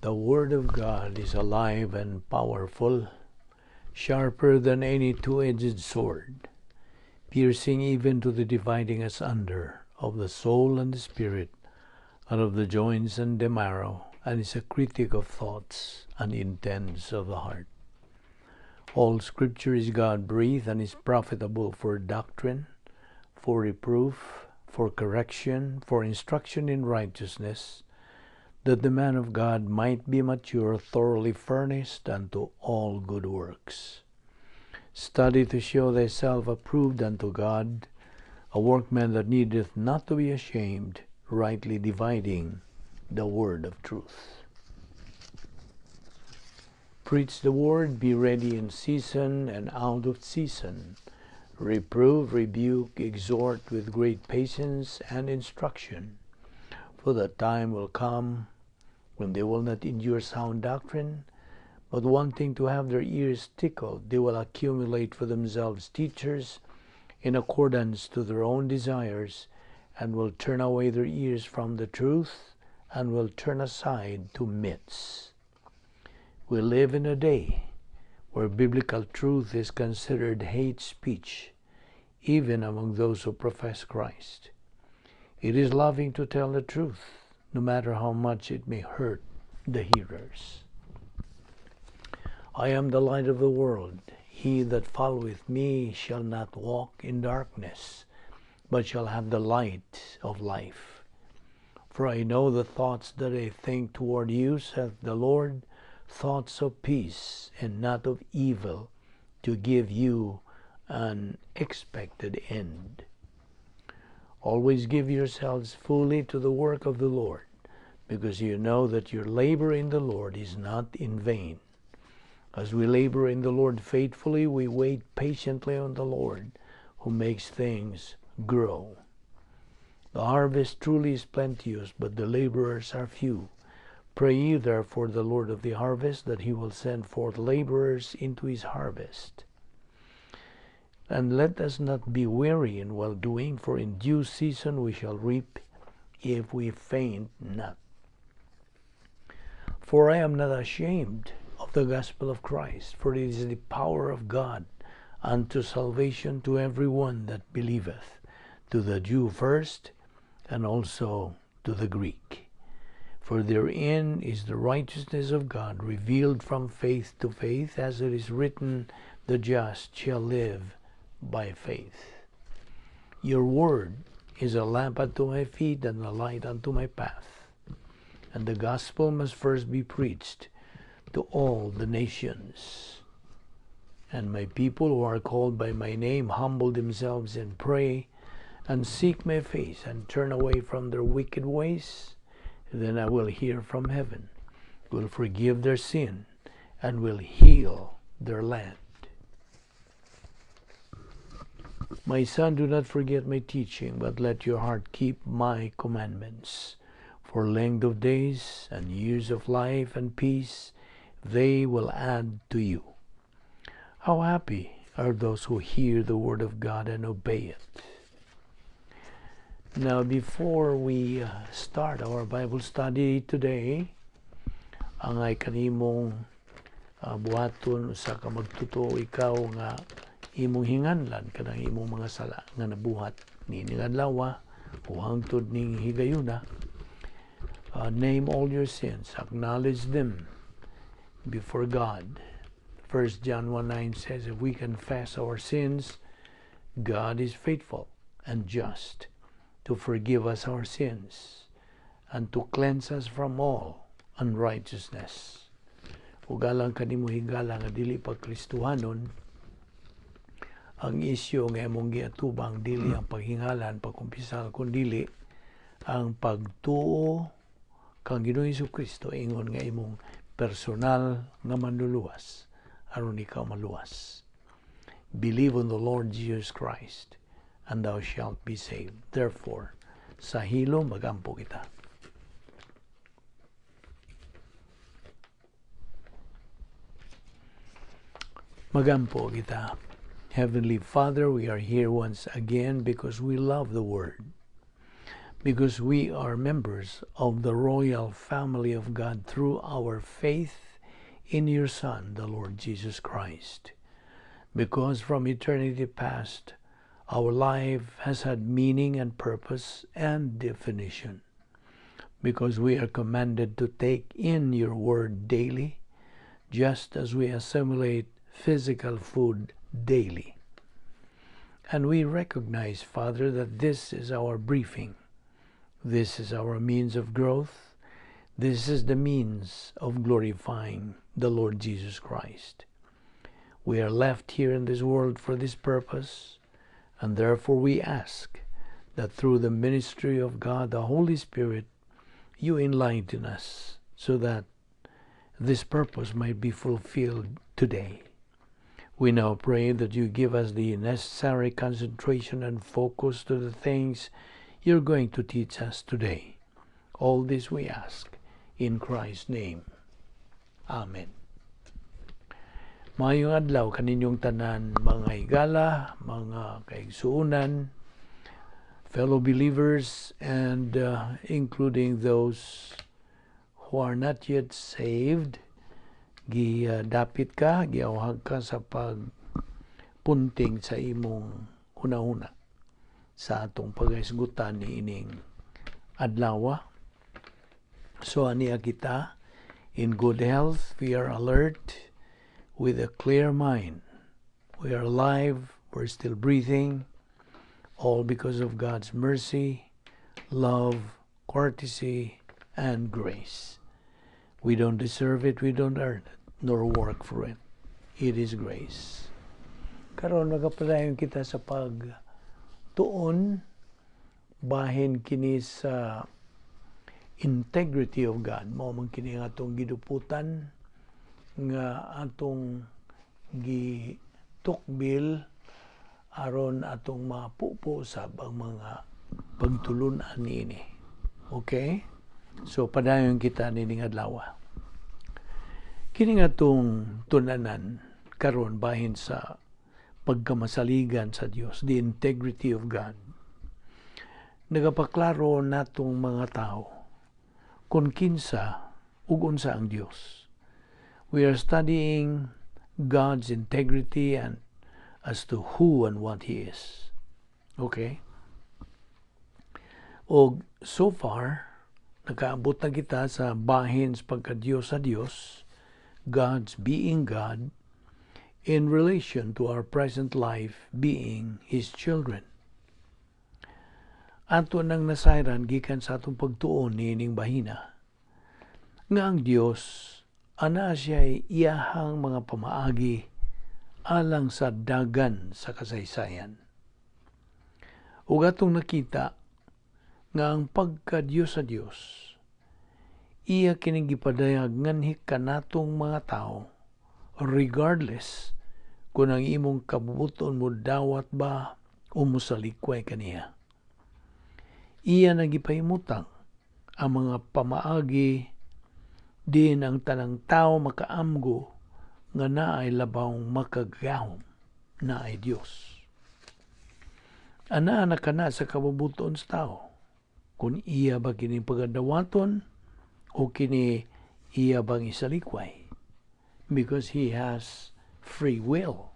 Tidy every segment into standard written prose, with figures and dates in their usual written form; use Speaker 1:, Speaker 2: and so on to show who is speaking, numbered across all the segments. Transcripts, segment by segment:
Speaker 1: The Word of God is alive and powerful, sharper than any two-edged sword, piercing even to the dividing asunder of the soul and the spirit, and of the joints and the marrow, and is a critic of thoughts and intents of the heart. All Scripture is God-breathed and is profitable for doctrine, for reproof, for correction, for instruction in righteousness, that the man of God might be mature, thoroughly furnished unto all good works. Study to show thyself approved unto God, a workman that needeth not to be ashamed, rightly dividing the word of truth. Preach the word, be ready in season and out of season. Reprove, rebuke, exhort with great patience and instruction. For the time will come when they will not endure sound doctrine, but wanting to have their ears tickled, they will accumulate for themselves teachers in accordance to their own desires, and will turn away their ears from the truth, and will turn aside to myths. We live in a day where biblical truth is considered hate speech, even among those who profess Christ. It is loving to tell the truth, no matter how much it may hurt the hearers. I am the light of the world. He that followeth me shall not walk in darkness, but shall have the light of life. For I know the thoughts that I think toward you, saith the Lord, thoughts of peace and not of evil, to give you an expected end. Always give yourselves fully to the work of the Lord, because you know that your labor in the Lord is not in vain. As we labor in the Lord faithfully, we wait patiently on the Lord, who makes things grow. The harvest truly is plenteous, but the laborers are few. Pray ye therefore the Lord of the harvest, that he will send forth laborers into his harvest. And let us not be weary in well-doing, for in due season we shall reap, if we faint not. For I am not ashamed of the gospel of Christ, for it is the power of God unto salvation to every one that believeth, to the Jew first, and also to the Greek. For therein is the righteousness of God revealed from faith to faith, as it is written, the just shall live by faith. Your word is a lamp unto my feet and a light unto my path. And the gospel must first be preached to all the nations. And my people who are called by my name humble themselves and pray, and seek my face, and turn away from their wicked ways, then I will hear from heaven, will forgive their sin, and will heal their land. My son, do not forget my teaching, but let your heart keep my commandments. For length of days and years of life and peace, they will add to you. How happy are those who hear the word of God and obey it. Now, before we start our Bible study today, ang ay kanimong buhaton sa kamagtuto ikaw nga imong hinganlan kanang imong mga sala nga nabuhat ni adlaw o hangtod ning higayuna. Name all your sins, acknowledge them before God. 1 John 1:9 says, if we confess our sins, God is faithful and just to forgive us our sins and to cleanse us from all unrighteousness. Ugalang kanimo higala nga dili pa Kristohanon, ang isyu nga imong giatubang dili ang paghingalan, pagkumpisal, kundili ang pagtuo kang Ginoong Jesucristo, ingon nga imong personal nga manluluwas aron ikaw maluwas. Believe on the Lord Jesus Christ, and thou shalt be saved. Therefore, sa hilo magampo kita. Magampo kita. Heavenly Father, we are here once again because we love the Word. because we are members of the royal family of God through our faith in your Son, the Lord Jesus Christ. Because from eternity past, our life has had meaning and purpose and definition. Because we are commanded to take in your word daily, just as we assimilate physical food daily. And we recognize, Father, that this is our briefing. This is our means of growth. This is the means of glorifying the Lord Jesus Christ. We are left here in this world for this purpose, and therefore we ask that through the ministry of God, the Holy Spirit, you enlighten us so that this purpose might be fulfilled today. We now pray that you give us the necessary concentration and focus to the things you're going to teach us today. All this we ask in Christ's name. Amen. Maayong adlaw kaninyong tanan, mga higala, mga kaigsuunan, fellow believers, and including those who are not yet saved. Dapit ka, giawhag ka sa pagpunting sa imong una-una sa atong pagaisgutan ni ining adlaw. So aniya kita in good health, we are alert with a clear mind. We are alive, we're still breathing, all because of God's mercy, love, courtesy, and grace. We don't deserve it, we don't earn it, nor work for it. It is grace. Karon magapadayon kita sa pagtuon bahin kini sa integrity of God. Mao man kini nga atong giduputan nga atong gitukbil aron atong mapupo-usab ang mga pagtulunan niini. Okay? So padayon kita nining adlaw. Kini nga atong tunanan karon bahin sa pagkamasaligan sa Dios, the integrity of God. Nagapaklaro natong mga tao kung kinsa ug unsa ang Dios. We are studying God's integrity and as to who and what He is. Okay? O so far, nakaabot na kita sa bahin sa pagka-Diyos sa Diyos, God's being God, in relation to our present life being His children. Ato nang nasayran gikan sa atong pagtuon niining bahina, nga ang Diyos, ana siya'y iyahang mga pamaagi alang sa dagan sa kasaysayan. Ug atong nakita nga ang pagka-Diyos sa Diyos, iya kining gipadayag nganhi kanatong mga tao, regardless kung ang imong kabubuton mo dawat ba o musalikway kaniya. Iya nagipahimutang ang mga pamaagi din ang tanang tao makaamgo nga naay labawng makagahom naay Dios. Ana kana sa kabubuton sa tao kung iya ba kining pagadawaton o kini iya bang isalikway, because he has free will.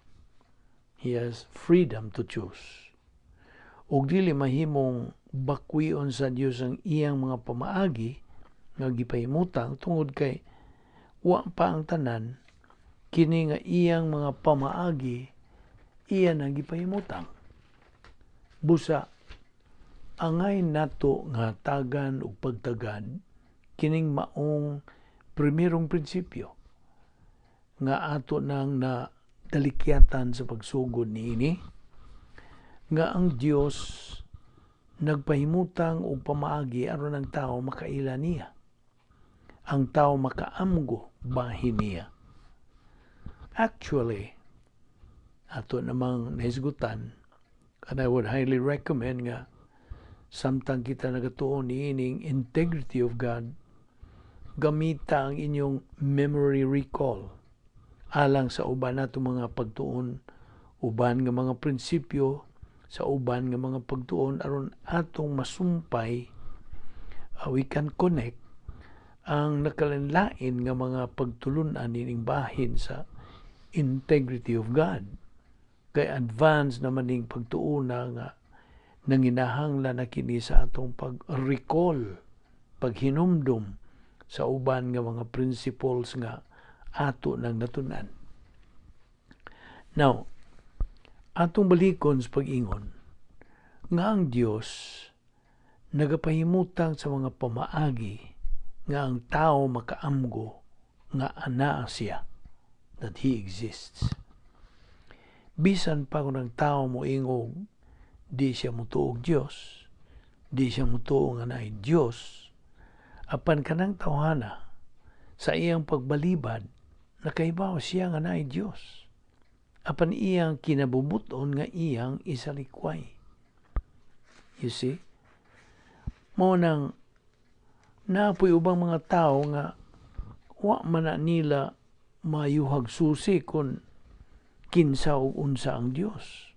Speaker 1: He has freedom to choose. Ug dili mahimong bakwion sa Dios ang iyang mga pamaagi nga gipahimutang tungod kay wa pa ang tanan kini nga iyang mga pamaagi iya nang gipahimutang. Busa angay nato nga tagan ug pagtagad kining maong primerong prinsipyo nga ato nang na dalikyatan sa pagsugod niini, nga ang Dios nagpahimutang og pamaagi aron ang tao makaila niya, ang tao makaamgo bahin niya. Actually, ato namang naisgutan, and I would highly recommend nga samtang kita nagatuon niining integrity of God, gamita ang inyong memory recall alang sa uban nato mga pagtuon, uban nga mga prinsipyo sa uban nga mga pagtuon aron atong masumpay we can connect ang nakalanlain nga mga pagtulunan ining bahin sa integrity of God. Kay advance naman ning pagtuuna nga nanginahanglan na kini sa atong pag-recall, paghinumdum sa uban nga mga principles nga ato nang natunan. Now, atong balikon sa pag-ingon nga ang Dios nagapahimutang sa mga pamaagi nga ang tao makaamgo nga anaa siya, that He exists. Bisan pa kung ang tao mo ingog di siya mutuog Dios, di siya mutuog nga naay Dios, apan kanang tawhana sa iyang pagbalibad nakahibaw siya nga naay Dios, apan iyang kinabubuton nga iyang isalikway. You see, mo nang napoy ubang mga tao nga wa man na nila mayuhag susi kung kinsa o unsa ang Dios.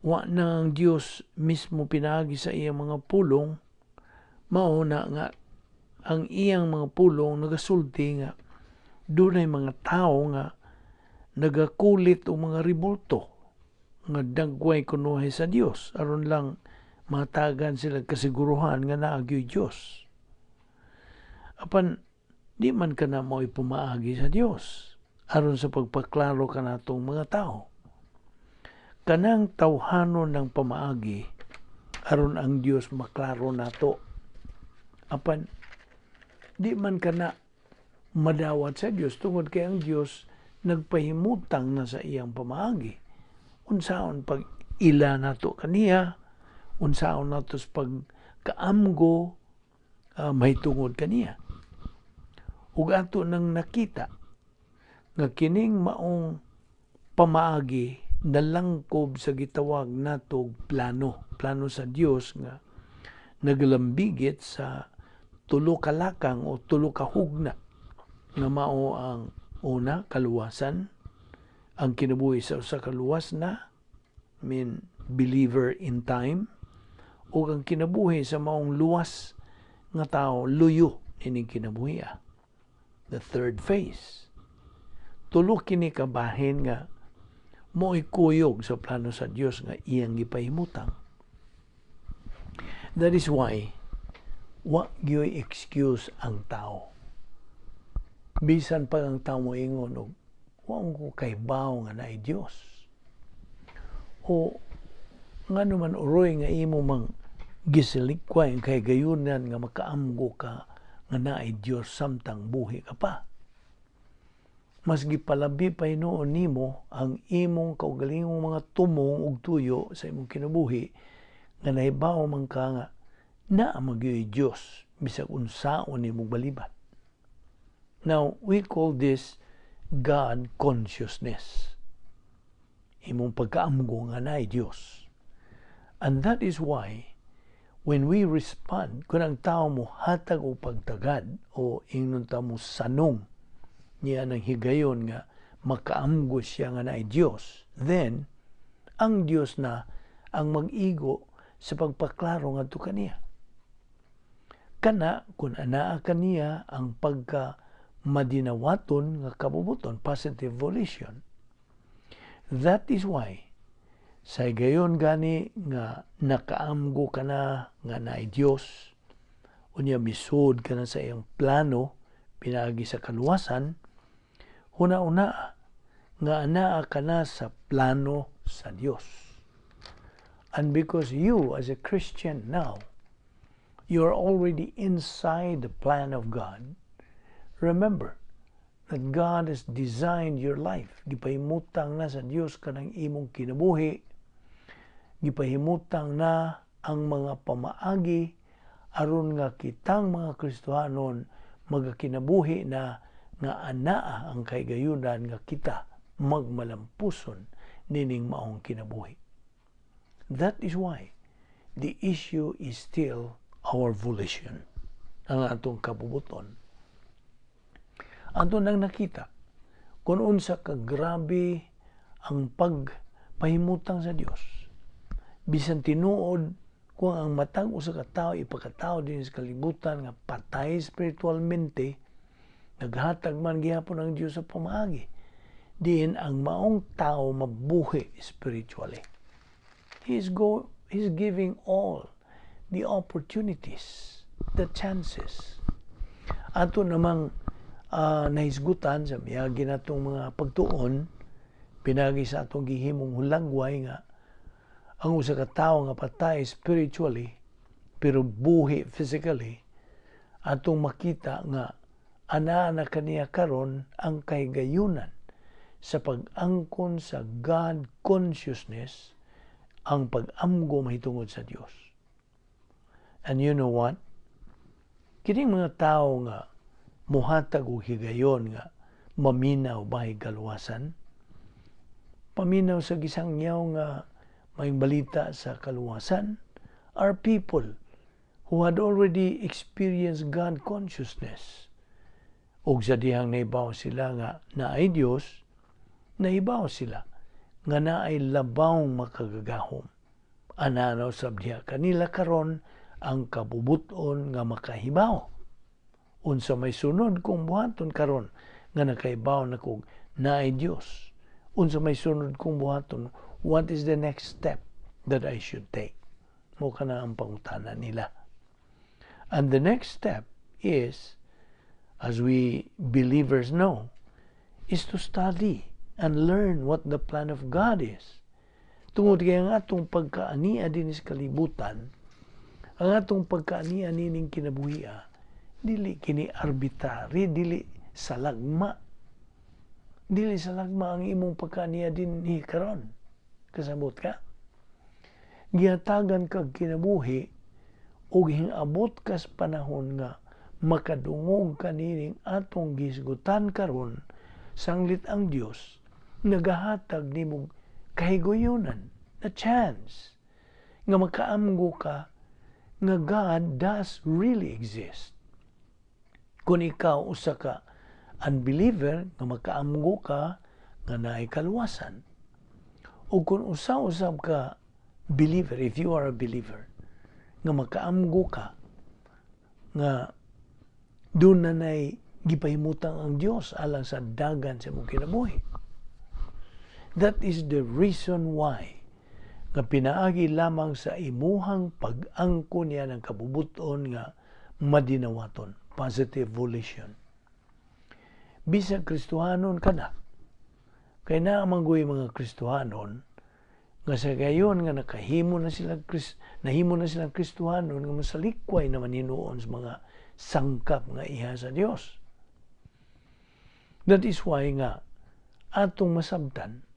Speaker 1: Wa na ang Dios mismo pinagi sa iyang mga pulong, mao na nga ang iyang mga pulong nagasulti nga dunay mga tao nga nagakulit o mga ribulto nga dagway kunuhay sa Dios aron lang matagan sila kasiguruhan nga naagyoy Dios. Apan di man ka na mo'y pumaagi sa Dios aron sa pagpaklaro ka natong mga tao. Kanang tawhanon ng pamaagi aron ang Dios maklaro nato. Apan di man ka na madawat sa Dios tungod kay ang Dios nagpahimutang na sa iyang pamaagi. Unsaon pag ila nato kaniya, unsaon nato sa pagkaamgo may tungod kaniya. Ug ato nang nakita nga kining maong pamaagi nalangkob sa gitawag natog plano sa Dios nga naglambigit sa tulo ka lakang o tulo ka hugna nga mao ang una, kaluwasan, ang kinabuhi sa usa ka luwas na believer in time, o ang kinabuhi sa maong luwas nga tao luyo ining kinabuhi. The third phase. Tulo kini kabahin nga mo'y kuyog sa plano sa Dios nga iyang gipahimutang. That is why wa gyoy excuse ang tao. Bisan pa ang tao mo ingon og wa ko kaybaw nga naay Dios. O ngano man uroy nga imo mang gisalikway kay gayunan nga makaamgo ka nga naay Dios samtang buhi ka pa. Mas gipalabi pa hinuon nimo ang imong kaugalingong mga tumong ug tuyo sa imong kinabuhi nga nahibaw man ka nga naa magyoy Dios bisag unsaon nimong balibad. Now, we call this God consciousness. Imong pagkaamgo nga naay Dios. And that is why when we respond, kung ang tao mo hatag o pagtagad o ingnon ta mo sanong niya ng higayon nga makaamgo siya nga naay Dios, then ang Dios na ang mag-igo sa pagpaklaro ngadto kaniya. Kana kung anaa kaniya ang pagka madinawaton nga kabubuton, positive volition. That is why sa gayon gani nga nakaamgo ka na nga naay Dios, unya misud ka na sa iyang plano pinaagi sa kaluwasan, una-una nga anaa ka na sa plano sa Dios. And because you as a Christian now, you are already inside the plan of God, remember that God has designed your life. Gipahimutang na sa Dios kanang imong kinabuhi. Gipahimutang na ang mga pamaagi aron nga kitang mga Kristohanon magakinabuhi na nga anaa ang kaygayunan nga kita magmalampuson nining maong kinabuhi. That is why the issue is still our volition, ang atong kabubuton. Ato nang nakita kung unsa ka grabe ang pagpahimutang sa Dios. Bisan tinuod kung ang matang usa ka tawo ipakatawo din sa kalibutan nga patay spiritualmente, naghatag man gihapon ang Dios sa pamaagi, diin ang maong tao mabuhi spiritually. He's giving all the opportunities, the chances. Ato namang nahisgutan sa miyagi natong mga pagtuon, pinagi sa atong gihimong hulagway nga ang usa ka tawo nga patay spiritually pero buhi physically, atong makita nga ana na kaniya karon ang kahigayunan sa pag-angkon sa God consciousness, ang pag-amgo mahitungod sa Dios. And you know what? Kining mga tawo nga muhatag og higayon nga maminaw bahay kaluwasan, paminaw sa gisangyaw nga may balita sa kaluwasan, are people who had already experienced God consciousness. Og sa dihang naibaw sila nga naay Dios, naibaw sila nga naay labawng makagagahom. Ananaw sabdiha kanila karon ang kabubuton nga makahibaw. Unsa may sunod kung buhaton karon nga nakaibaw na kog naay Dios. Unsa may sunod kung buhaton, what is the next step that I should take? Mo kana ang pangutana nila. And the next step is, as we believers know, is to study and learn what the plan of God is. Tungod kay ang atong pagkaania din sa kalibutan, ang atong pagkaania nining kinabuhia, dili kini arbitrary, dili salagma. Dili salagma ang imong pagkaania din ni karon. Kasabot ka? Gihatagan kag kinabuhi ug hingabot kas panahon nga makadungog kanining atong gisgutan karon, sanglit ang Dios nagahatag nimong kahiguyunan, a chance nga makaamgo ka nga God does really exist. Kung ikaw usa ka unbeliever nga makaamgo ka nga naay kaluwasan, o kung usa-usab ka believer, if you are a believer, nga makaamgo ka nga doon na nay gipahimutang ang Dios alang sa dagan sa imong kinabuhi. That is the reason why nga pinaagi lamang sa imuhang pag-angkon niya ng kabubuton nga madinawaton, positive volition. Bisag Kristohanon ka na, kay naamanggoy mga Kristohanon nga sa gayon nga nahimo na silang Kristohanon nga masalikway naman hinuon sa mga sangkap nga iha sa Dios. That is why nga atong masabtan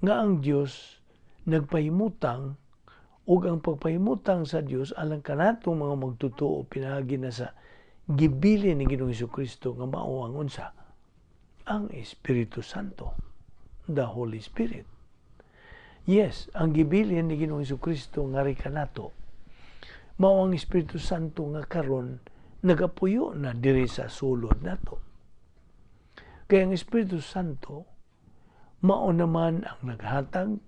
Speaker 1: nga ang Dios nagpahimutang ug ang pagpahimutang sa Dios alang kanatong mga magtotoo pinagi na sa gibilin ni Ginoong Jesucristo nga mao ang unsa, ang Espiritu Santo, the Holy Spirit. Yes, ang gibilin ni Ginoong Jesucristo nga ri kanato mao ang Espiritu Santo nga karon nagapuyo na diri sa sulod nato. Kaya ang Espiritu Santo mao naman ang naghatag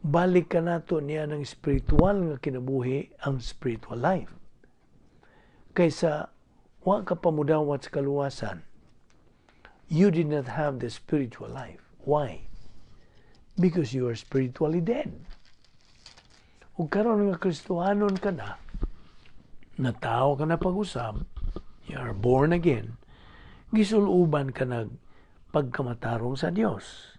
Speaker 1: balik ka nato niya ng spiritual nga kinabuhi, ang spiritual life. Kaysa wa ka pamudawat sa kaluwasan, you did not have the spiritual life. Why? Because you are spiritually dead. Ug karon nga Kristohanon ka na, natao ka na pag-usab, you are born again, gisuluban ka nag pagkamatarong sa Dios.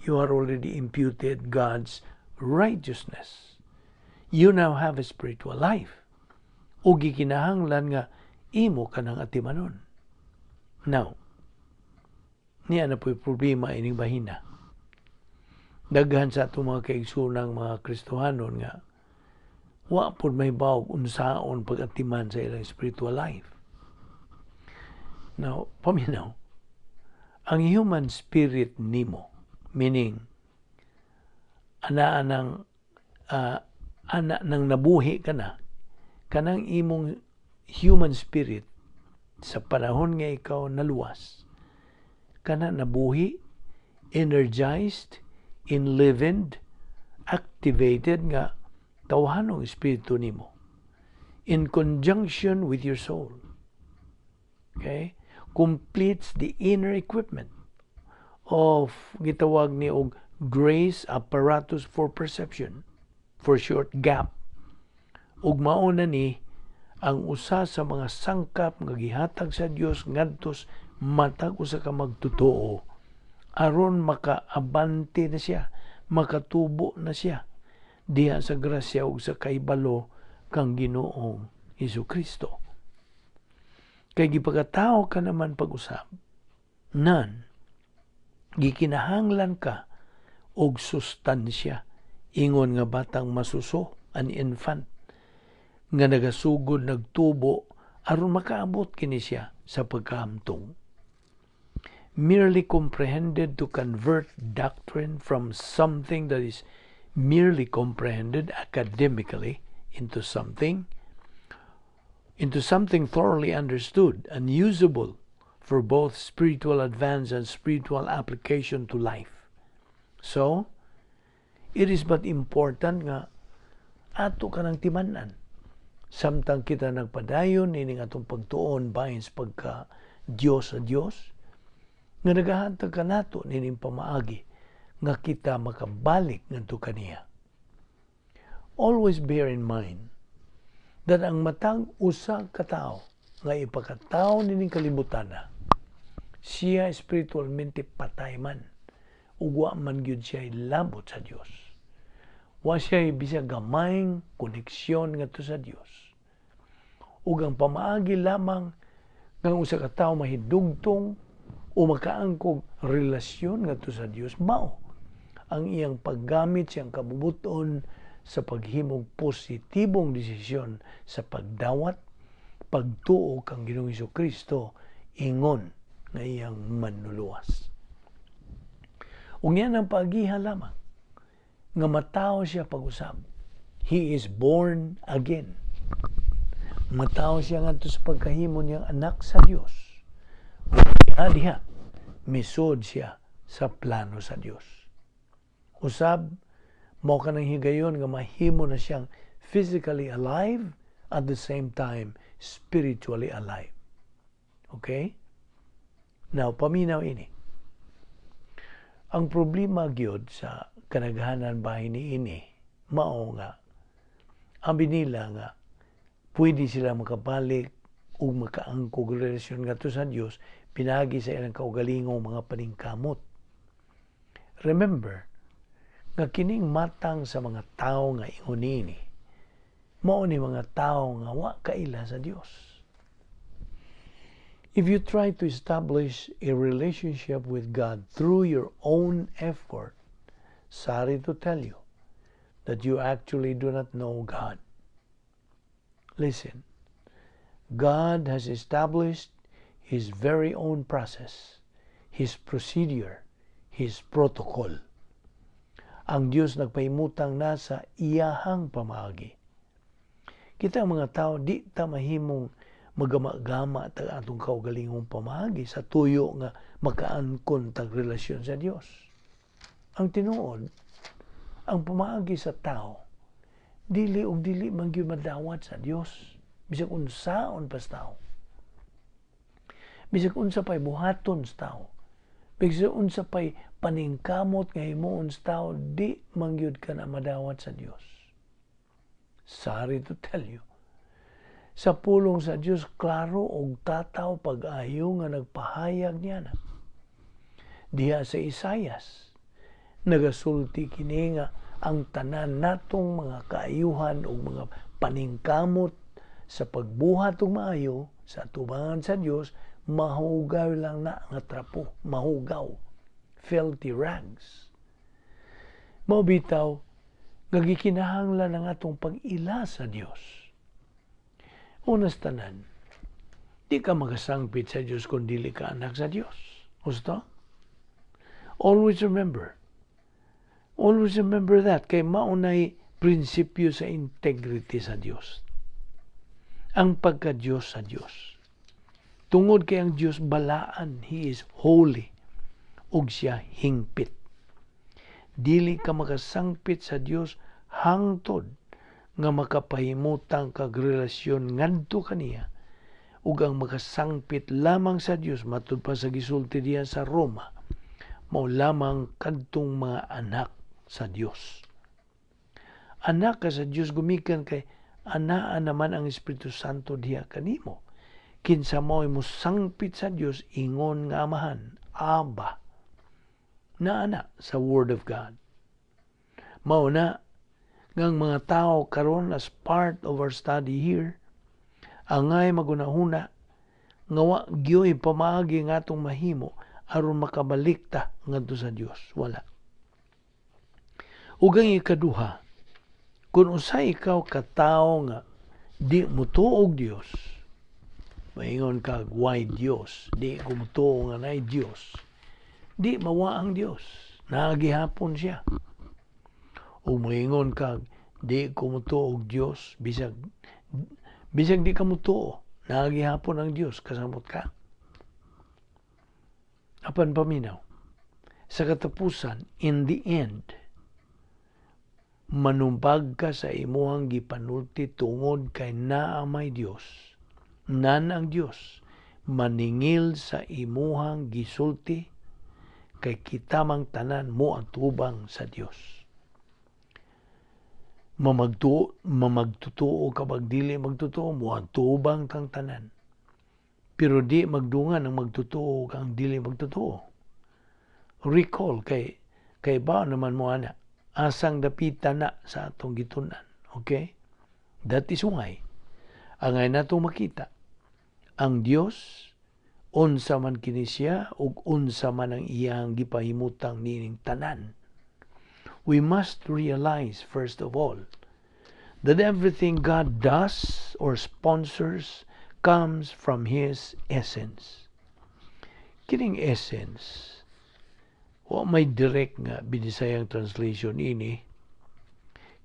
Speaker 1: You are already imputed God's righteousness. You now have a spiritual life. O gikinahanglan nga imo ka ng atimanon. Now, niya na po'y problema ining bahina. Daghan sa itong mga kaigsunang mga Kristohanon nga wa pod may bawog unsaon pag-atiman sa ilang spiritual life. Now, paminaw, ang human spirit nimo, meaning ana nang nabuhi ka na, kanang imong human spirit sa panahon nga ikaw naluwas, kana nabuhi, energized, enlivened, activated nga tawhanong espiritu nimo in conjunction with your soul. Okay? Completes the inner equipment of gitawag ni og grace apparatus for perception, for short gap. Ug mao na ni ang usa sa mga sangkap nga gihatag sa Dios ngadtos matag usa ka magtotoo aron makaabante na siya, makatubo na siya diha sa grasya ug sa kaibalo kang Ginoong Hesukristo. Kay gipagkatao ka naman pag-usab nan gikinahanglan ka og sustansya, ingon nga batang masuso, an infant nga nagasugod nagtubo aron makaabot kini siya sa pagkahamtong. Merely comprehended to convert doctrine from something that is merely comprehended academically into something thoroughly understood and usable for both spiritual advance and spiritual application to life. So, it is but important nga ato ka ng timanan. Samtang kita nagpadayon ining atong pagtuon bahin sa pagka Dios sa Dios, nga nagahantag ka nato nining pamaagi nga kita makabalik ngadto kaniya. Always bear in mind that ang matang usa ka tawo nga ipakatawo nining kalibutan na, siya espiritualmente patay man ug wa man gyud siya labot sa Dios. Wa siya bisag gamayng koneksyon ngadto sa Dios. Ug ang pamaagi lamang ng usa ka tawo mahidugtong o makaangkog relasyon ngadto sa Dios mao ang iyang paggamit siyang kabubuton sa paghimong positibong desisyon sa pagdawat, pagtuo kang Ginoong Hesukristo ingon nga iyang manluluwas. Ug yan ang pag-iha lamang nga matao siya pag-usab. He is born again. Matao siya ngadto sa pagkahimo niyang anak sa Dios. Diha misod siya sa plano sa Dios. Usab mao kanang higayon nga mahimo na siyang physically alive at the same time spiritually alive. Okay? Now, paminaw ini. Ang problema gyud sa kanaghanan bahin ini mao nga abi nila nga pwede sila makabalik o makaangkog relasyon ngadto sa Dios pinagi sa ilang kaugalingong mga paningkamot. Remember nga kining matang sa mga tawo nga ingon ini mao ni mga tawo nga wa kaila sa Dios. If you try to establish a relationship with God through your own effort, sorry to tell you that you actually do not know God. Listen, God has established His very own process, His procedure, His protocol. Ang Diyos nagpahimutang na sa iyahang pamaagi. Kita mga tao, di ta mahimong magama-gama ta atong kaugalingong pamaagi sa tuyo nga makaangkon tag relasyon sa Dios. Ang tinuod, ang pamaagi sa tao dili man gyud madawat sa Dios. Bisag unsaon pas tao. Bisag unsa pay buhaton sa tao. Bisag unsa pay paningkamot nga himuon sa tao, di man gyud ka na madawat sa Dios. Sorry to tell you. Sa pulong sa Dios klaro og tataw pag-ayo nga nagpahayag niya na. Diha sa Isayas nagasulti kini nga ang tanan natong mga kaayuhan o mga paningkamot sa pagbuhat og maayo sa atubangan sa Dios mahugaw lang na nga trapo, mahugaw, filthy rags. Mao bitaw nga gikinahanglan ang atong pag-ila sa Dios. Unas tanan, di ka magasangpit sa Dios kung dili ka anak sa Dios. Gusto? Always remember that kay maunay prinsipyo sa integrity sa Dios. Ang pagka-Diyos sa Dios. Tungod kay ang Dios balaan, He is holy, ug siya hingpit. Dili ka makasangpit sa Dios hangtod nga makapahimutang kag relasyon ngadto kaniya ug ang makasangpit lamang sa Dios matud pa sa gisulti diya sa Roma mao lamang kadtong mga anak sa Dios. Anak ka sa Dios gumikan kay anaa naman ang Espiritu Santo diha kanimo. Kinsa mo'y musangpit sa Dios ingon nga amahan, Aba, na anak sa Word of God. Mao na ngang mga tao karon as part of our study here, angay magunahuna nga wa gyoy pamaagi nga atong mahimo aron makabalik ta ngadto sa Dios. Wala. Ug ang ikaduha, kung usay ikaw katawo nga di mo tuog Dios, maingon kag why Dios, di ko mo tuog nga nay Dios, di mawa ang Dios, nagihapon siya. O maingon kag di ko mo tuog Dios, bisag di ka mo tuo, nagihapon ang Dios, kasamot ka. Apan paminaw, sa katapusan, in the end, manumbag ka sa imuhang gipanulti tungod kay naa may Dios. Nan ang Dios maningil sa imuhang gisulti kay kitamang tanan mo ang tubang sa Dios. Mamagtutuo kapag dili magtutuo mo ang tubang kang tanan. Pero di magdungan ang magtutuo kang dili magtutuo. Recall kay ba naman mo ana asang dapita na sa atong gitunan. Okay? That is why angay natong makita ang Dios unsa man kini siya ug unsa man ang iyang gipahimutang nining tanan. We must realize first of all that everything God does or sponsors comes from His essence. Kining essence, wa may direct nga binisayang translation ini.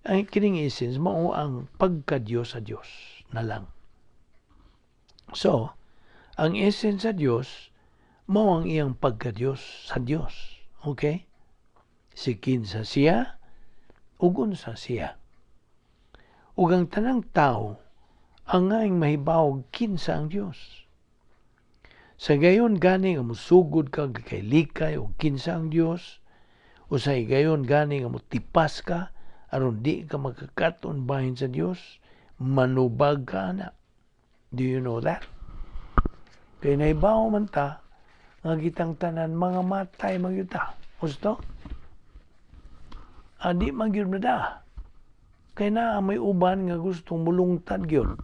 Speaker 1: Ang kining essence mao ang pagka-Dios sa Dios na lang. So, ang essence sa Dios mao ang iyang pagka-Dios sa Dios. Okay? Si kinsa siya ug unsa siya. Ug ang tanang tao angay mahibawog kinsa ang Dios. Sa gayon gani nga musugod ka kay likay o kinsa ang Dios, o sa gayon gani nga mutipas ka aron di ka makakaton bahin sa Dios, manubag ka na. Do you know that? Kay nahibaw man ta nga gitang tanan mga matay magyuta. Gusto? Adi magyud na da. Kay na may uban nga gustong mulungtad gyud.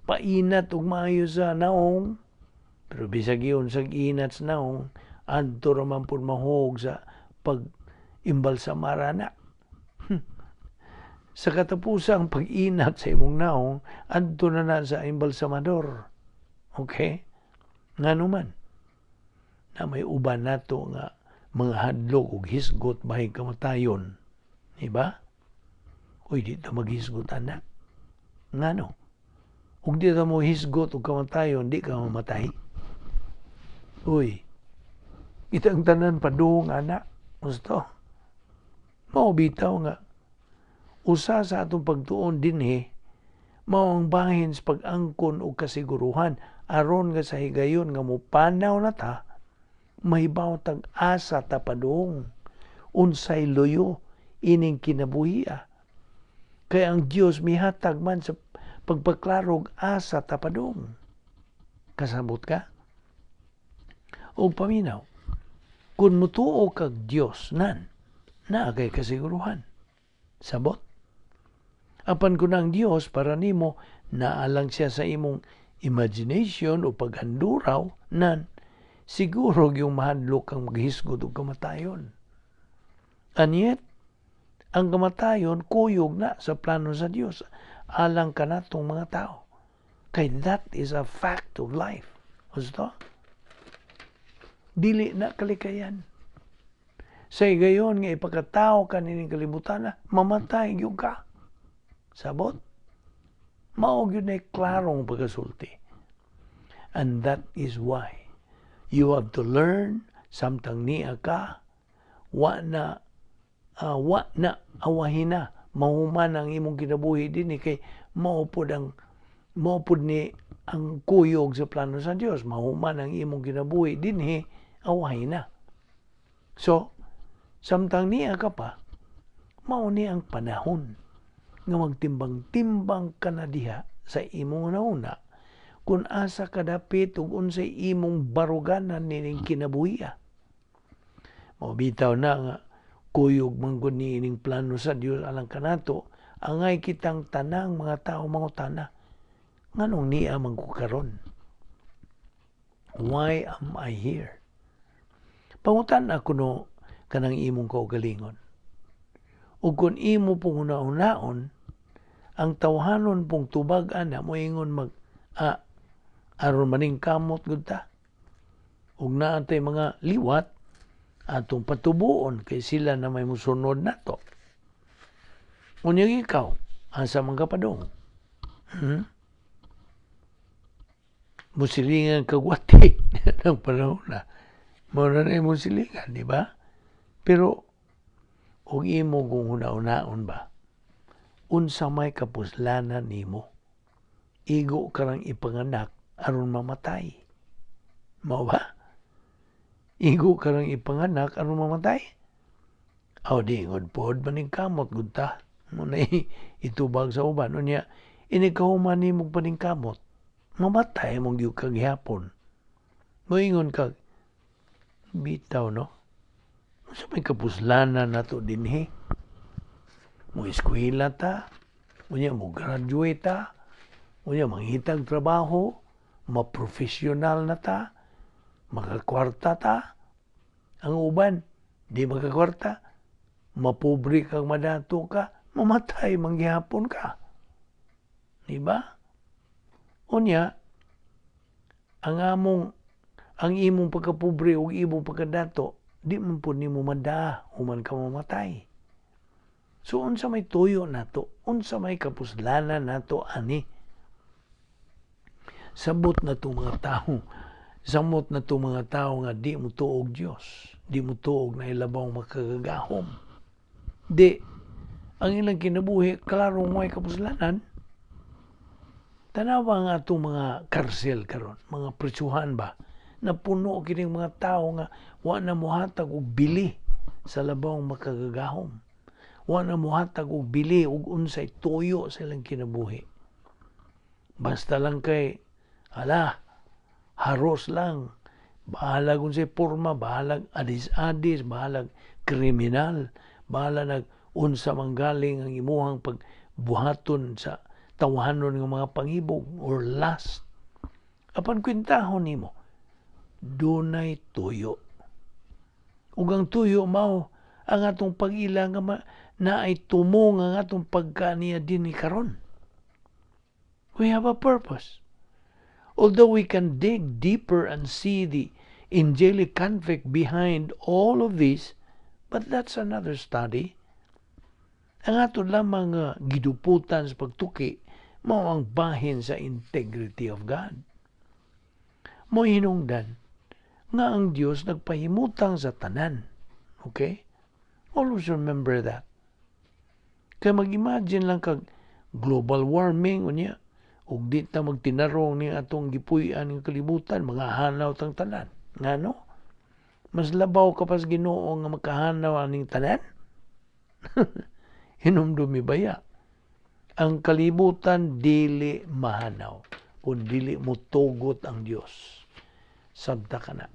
Speaker 1: Painat ug maayo sa naong, pero bisag yun sa inat sa naong, adto raman pud mahog sa pag-imbalsamara na. Sa katapusang pag-inat sa imong naong, adto na sa imbalsamador. Okay? Ngano man, na may uban nato nga mga hadlok ug hisgot bahay kamatayon. Diba? Uy, dito maghisgot anak. Ngano? Ug di ta mo hisgot ug kamatayon, di ka mamatay. Uy, itang tanan padung anak. Gusto? Mao bitaw nga usa sa atong pagtuon dinhi mao ang bahin sa pag-angkon og kasiguruhan aron nga sa higayon nga mopanaw na ta mahibaw tag asa ta padung unsay luyo ining kinabuhi. Kay ang Dios mihatag man sa pagpaklarog asa tapadong. Kasabot ka? O paminaw, kung mutuo kag Dios na kay kasiguruhan. Sabot? Apan kun ang Dios para nimo naalang siya sa imong imagination o paghanduraw nan siguro yung mahadlok kang maghisgod o kamatayon. And yet, ang kamatayon kuyog na sa plano sa Dios alang kanatong mga tao. Kay that is a fact of life. Gusto? Dili na kalikayan. Sa gayon nga ipagkatao ka nining kalibutan na mamatay gyud ka. Sabot? Mao gyud na klarong pagkasulti. And that is why you have to learn samtang niya ka wa na awahina mahuman ang imong kinabuhi din kay maupod ni ang kuyog sa plano sa Dios, mahuman ang imong kinabuhi din away na. So samtang niya ka pa, mao ni ang panahon nga magtimbang-timbang ka na diha sa imong nauna kung asa kadapit ug unsay imong baruganan nining kinabuhiya. Mabitaw na nga kuyog man gud ni ining plano sa Dios alang kanato, angay kitang tanang mga tao mangutana, nganong niya man ko karon? Why am I here? Pangutan ako no kanang imong kaugalingon. Ug kung imo pong una-unaon, ang tawhanon pong tubag ana moingon aron maning kamot gud ta. Ug naantay mga liwat atong patubuon kay sila na may musunod nato. Unyang ikaw, asa man ka padong? Musilingan kagwati ng panahon na. Muna na yung musilingan, di ba? Pero, kung imo kung una-unaon ba, unsa may kapuslanan nimo, igo karang ipanganak aron mamatay. Mao ba? Igo karang ipanganak aron mamatay? Aw di ngod pod maning kamot gud ta. Muna itubag sa uban unya ini kahuman nimo paning kamot. Mamatay mong gyud kag gihapon. Moingon kag bitaw no. Unsa may kapuslanan nato dinhi? Mo eskwela ta, unya mo graduate ta, unya manghitag trabaho, maprofesional na ta, makakwarta ta. Ang uban, di makakwarta, mapobre kang madato ka, mamatay manggihapon ka. Di ba? Unya, ang imong pagkapobre o imong pagkadato, di man po nimo mada, human ka mamatay. So, unsa may tuyo nato, unsa may kapuslanan nato ani. Sabot na to mga tao nga di mo tuog Dios, di mo tuog na ilabaw makagagahom. Di, ang ilang kinabuhi, klaro mo ay kapuslanan. Tanawa nga itong mga karsel karon, mga presyuhan ba, na puno kining mga tao nga wa na mohatag og bili sa labaw makagagahom. Wa na mohatag og bili og unsay tuyo sa ilang kinabuhi. Basta lang kay haros lang, bahalag unsay porma, bahalag adis-adis, bahalag kriminal, bahalag unsa manggaling ang imuhang pagbuhaton sa tawhanon ng mga pangibog or lust. Apan kwentahon nimo, dunay tuyo. Ug ang tuyo mao ang atong pag-ila nga na ay tumong ang atong pagkaniya dinhi karon. We have a purpose. Although we can dig deeper and see the angelic conflict behind all of this, but that's another study. Ang ato lamang giduputan sa pagtuki mao ang bahin sa integrity of God. Mo hinungdan nga ang Dios nagpahimutang sa tanan. Okay? Always remember that. Kaya mag-imagine lang kag global warming unya ug di ta magtinarong ni atong gipuy-an ng kalibutan, mga hanaw tang tanan. Ngano? Mas labaw ka pas Ginoo nga makahanaw aning tanan? Hinumdumi baya. Ang kalibutan dili mahanaw kung dili mo tugot ang Dios. Sabta ka na.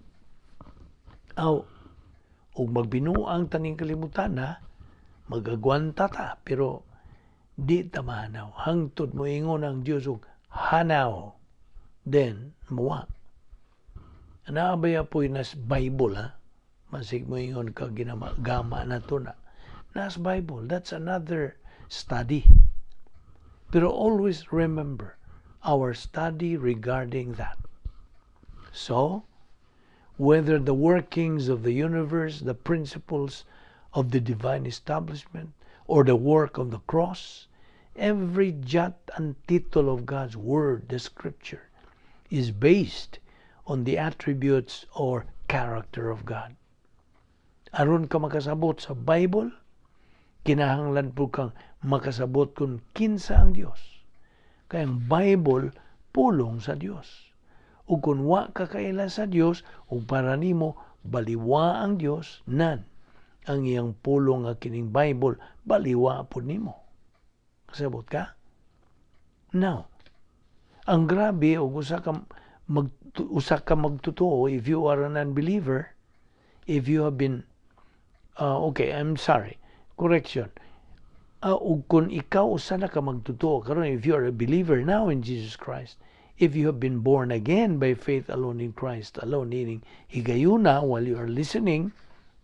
Speaker 1: Ug magbinuang taning kalibutan na, magagwanta ta, pero di ta mahanaw. Hangtod mo ingon ang Dios ug hanaw. Then, muwa. Naabaya po nas Bible, ha? Masig mo ingon ka ginamagama na to na. Nas Bible, that's another study. Pero always remember our study regarding that. So, whether the workings of the universe, the principles of the divine establishment, or the work of the cross, every jot and tittle of God's word, the scripture, is based on the attributes or character of God. Aron ka makasabot sa Bible, kinahanglan po kang makasabot kung kinsa ang Dios. Kaya ang Bible pulong sa Dios. Ug kung wa ka kaila sa Dios, ug para nimo baliwa ang Dios, nan ang iyang pulong nga kining Bible baliwa pud nimo. Kasabot ka? Now, ang grabe ug usa ka magtotoo if you are an unbeliever, if you have been okay, I'm sorry. Correction. Ug kung ikaw usa na ka magtotoo karon, if you are a believer now in Jesus Christ, if you have been born again by faith alone in Christ alone, meaning higayuna while you are listening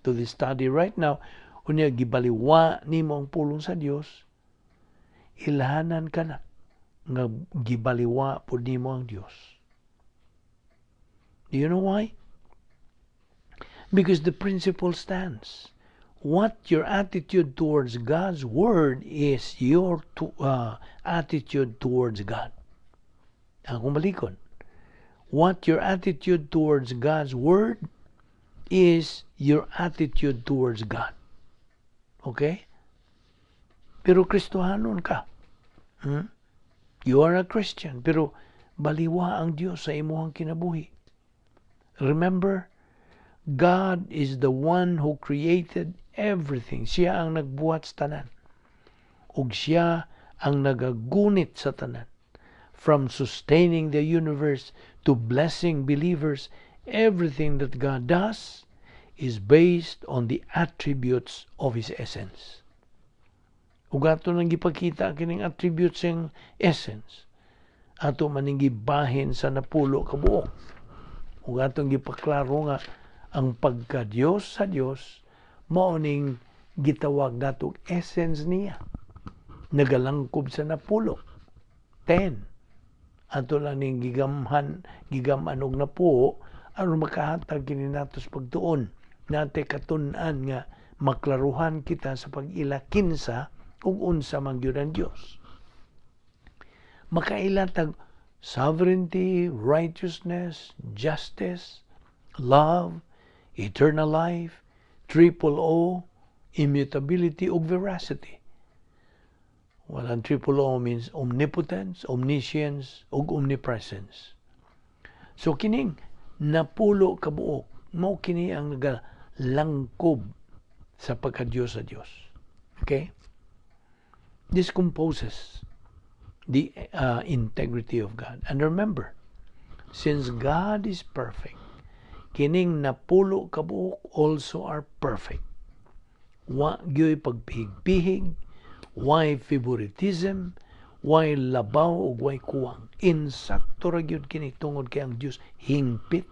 Speaker 1: to this study right now, unya gibaliwa nimo ang pulong sa Dios, ilhanan ka na nga gibaliwa pud nimo ang Dios. Do you know why? Because the principle stands. What your attitude towards God's Word is your attitude towards God. Akong balikon. What your attitude towards God's Word is your attitude towards God. Okay? Pero Kristohanon ka. You are a Christian, pero baliwa ang Diyos sa imuhang kinabuhi. Remember, God is the one who created everything. Siya ang nagbuhat sa tanan. Ug siya ang nagagunit sa tanan. From sustaining the universe to blessing believers, everything that God does is based on the attributes of His essence. Ug ato nang gipakita kining attributes ng essence. Ato maning gibahin sa napulo ka buok. Ug atong gipaklaro nga ang pagka-Dios sa Dios mao ning gitawag natong essence niya. Nagalangkob sa napulo. 10. Ato lang ning gigamhan og napuo aron makahatag kini natos pagtuon. Nate katun-an nga maklaruhan kita sa pag-ila kinsa ug unsa man gyud ang Dios. Makailatag sovereignty, righteousness, justice, love, eternal life, triple O, immutability, ug veracity. Walang triple O means omnipotence, omniscience, ug omnipresence. So kining napulo ka buok, mao kini ang nagalangkob sa pagka-Dios sa Dios. Okay? This composes the integrity of God. And remember, since God is perfect, kining napulo ka buok also are perfect. Wa gyoy pagpihig-pihig, why favoritism, why labaw o why kuwang. Insakto ra gyud kini tungod kay ang Dios hingpit,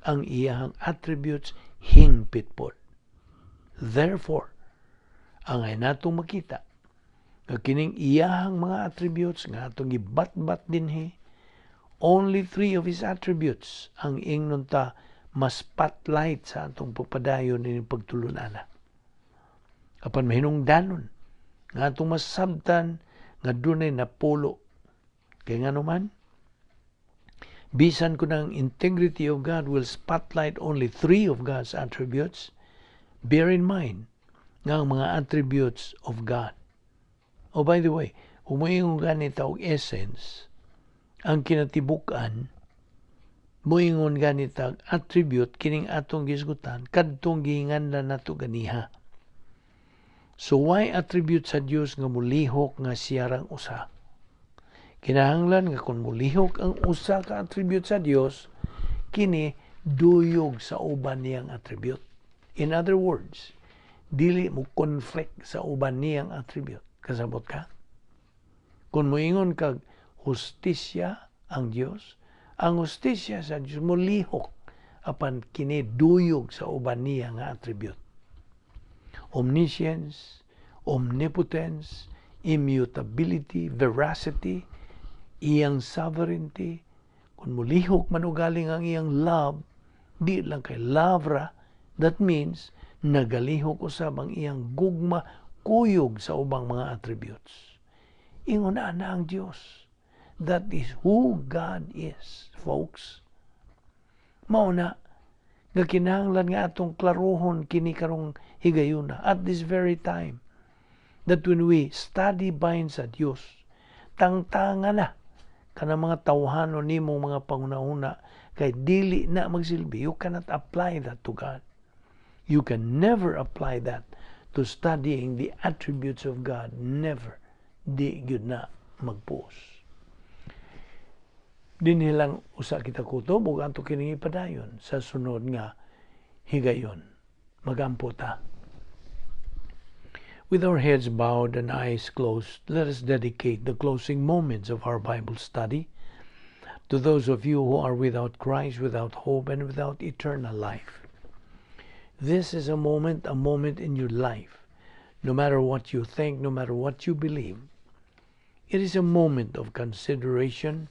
Speaker 1: ang iyahang attributes hingpit pod. Therefore, ang ay natong makita nga kining iyahang mga attributes nga atong gibat-bat dinhi, only 3 of His attributes ang ingnon ta mas spotlight sa atong pagpadayon ni pagtulunana. Apan mahinungdanon nga atong masabtan nga dunay napulo. Kaya nga naman, bisan ko ng integrity of God will spotlight only 3 of God's attributes, bear in mind nga ang mga attributes of God. Oh, by the way, umuingon ganita og essence, ang kinatibukan, moingon ganita attribute kining atong gisgutan kadtong gihinganlan nato ganiha. So why attribute sa Dios nga mulihok nga siya rang usa? Kinahanglan nga kung mulihok ang usa ka attribute sa Dios, kini duyog sa uban niyang attribute. In other words, dili mo conflict sa uban niyang attribute. Kasabot ka? Kung moingon kag hustisya ang Dios, ang hustisya sa Dios mulihok apan kini duyog sa uban niya nga attribute. Omniscience, omnipotence, immutability, veracity, iyang sovereignty. Kung mulihok man ugaling ang iyang love, di lang kay love ra, that means nagalihok usab ang iyang gugma, kuyog sa ubang mga attributes. Ingon na ang Dios. That is who God is, folks. Mao na nga kinahanglan nga atong klaruhon kini karong higayuna at this very time. that when we study bahin sa Dios, tangtanga na kanang mga tawhanon nimo mga pangunahuna kay dili na magsilbi. You cannot apply that to God. You can never apply that to studying the attributes of God. Never. Di gyud na magpuos. Dinhilang usa kita kutob ug anto kining ipadayon sa sunod nga higayon. Magampo ta. With our heads bowed and eyes closed, let us dedicate the closing moments of our Bible study to those of you who are without Christ, without hope, and without eternal life. This is a moment in your life. No matter what you think, no matter what you believe, it is a moment of consideration.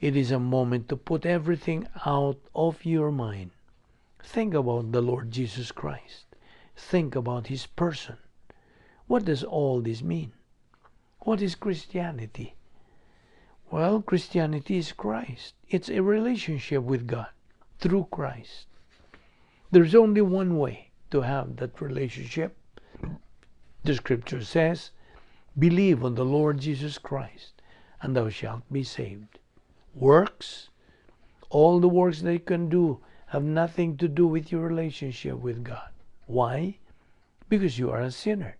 Speaker 1: It is a moment to put everything out of your mind. Think about the Lord Jesus Christ. Think about His person. What does all this mean? What is Christianity? Well, Christianity is Christ. It's a relationship with God through Christ. There's only one way to have that relationship. The scripture says, believe on the Lord Jesus Christ, and thou shalt be saved. Works, all the works that you can do have nothing to do with your relationship with God. Why? Because you are a sinner.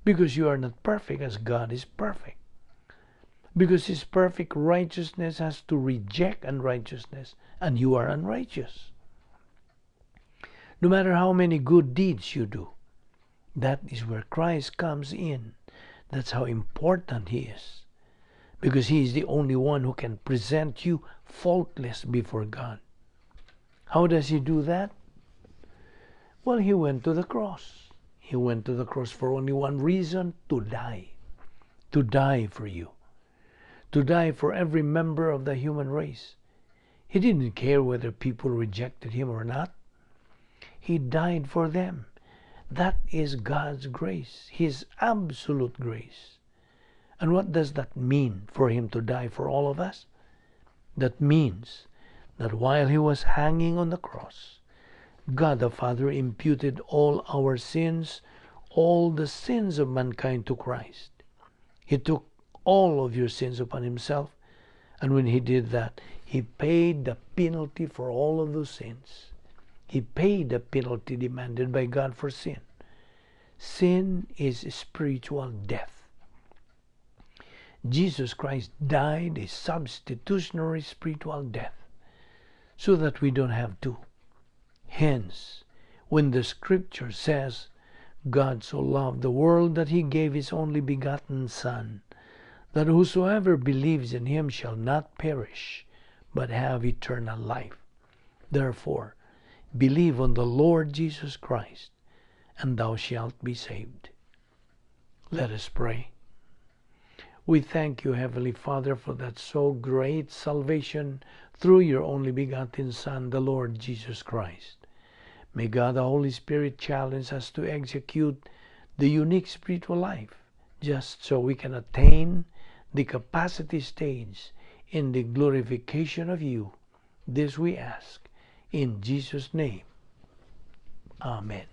Speaker 1: Because you are not perfect as God is perfect. Because His perfect righteousness has to reject unrighteousness, and you are unrighteous. No matter how many good deeds you do, that is where Christ comes in. That's how important He is. Because He is the only one who can present you faultless before God. How does He do that? Well, He went to the cross. He went to the cross for only one reason, to die. To die for you. To die for every member of the human race. He didn't care whether people rejected Him or not. He died for them. That is God's grace, His absolute grace. And what does that mean for Him to die for all of us? That means that while He was hanging on the cross, God the Father imputed all our sins, all the sins of mankind to Christ. He took all of your sins upon Himself, and when He did that, He paid the penalty for all of those sins. He paid the penalty demanded by God for sin. Sin is spiritual death. Jesus Christ died a substitutionary spiritual death so that we don't have to. Hence, when the scripture says, God so loved the world that He gave His only begotten Son, that whosoever believes in Him shall not perish, but have eternal life. Therefore, believe on the Lord Jesus Christ, and thou shalt be saved. Let us pray. We thank you, Heavenly Father, for that so great salvation through your only begotten Son, the Lord Jesus Christ. May God the Holy Spirit challenge us to execute the unique spiritual life, just so we can attain the capacity stage in the glorification of you. This we ask in Jesus' name. Amen.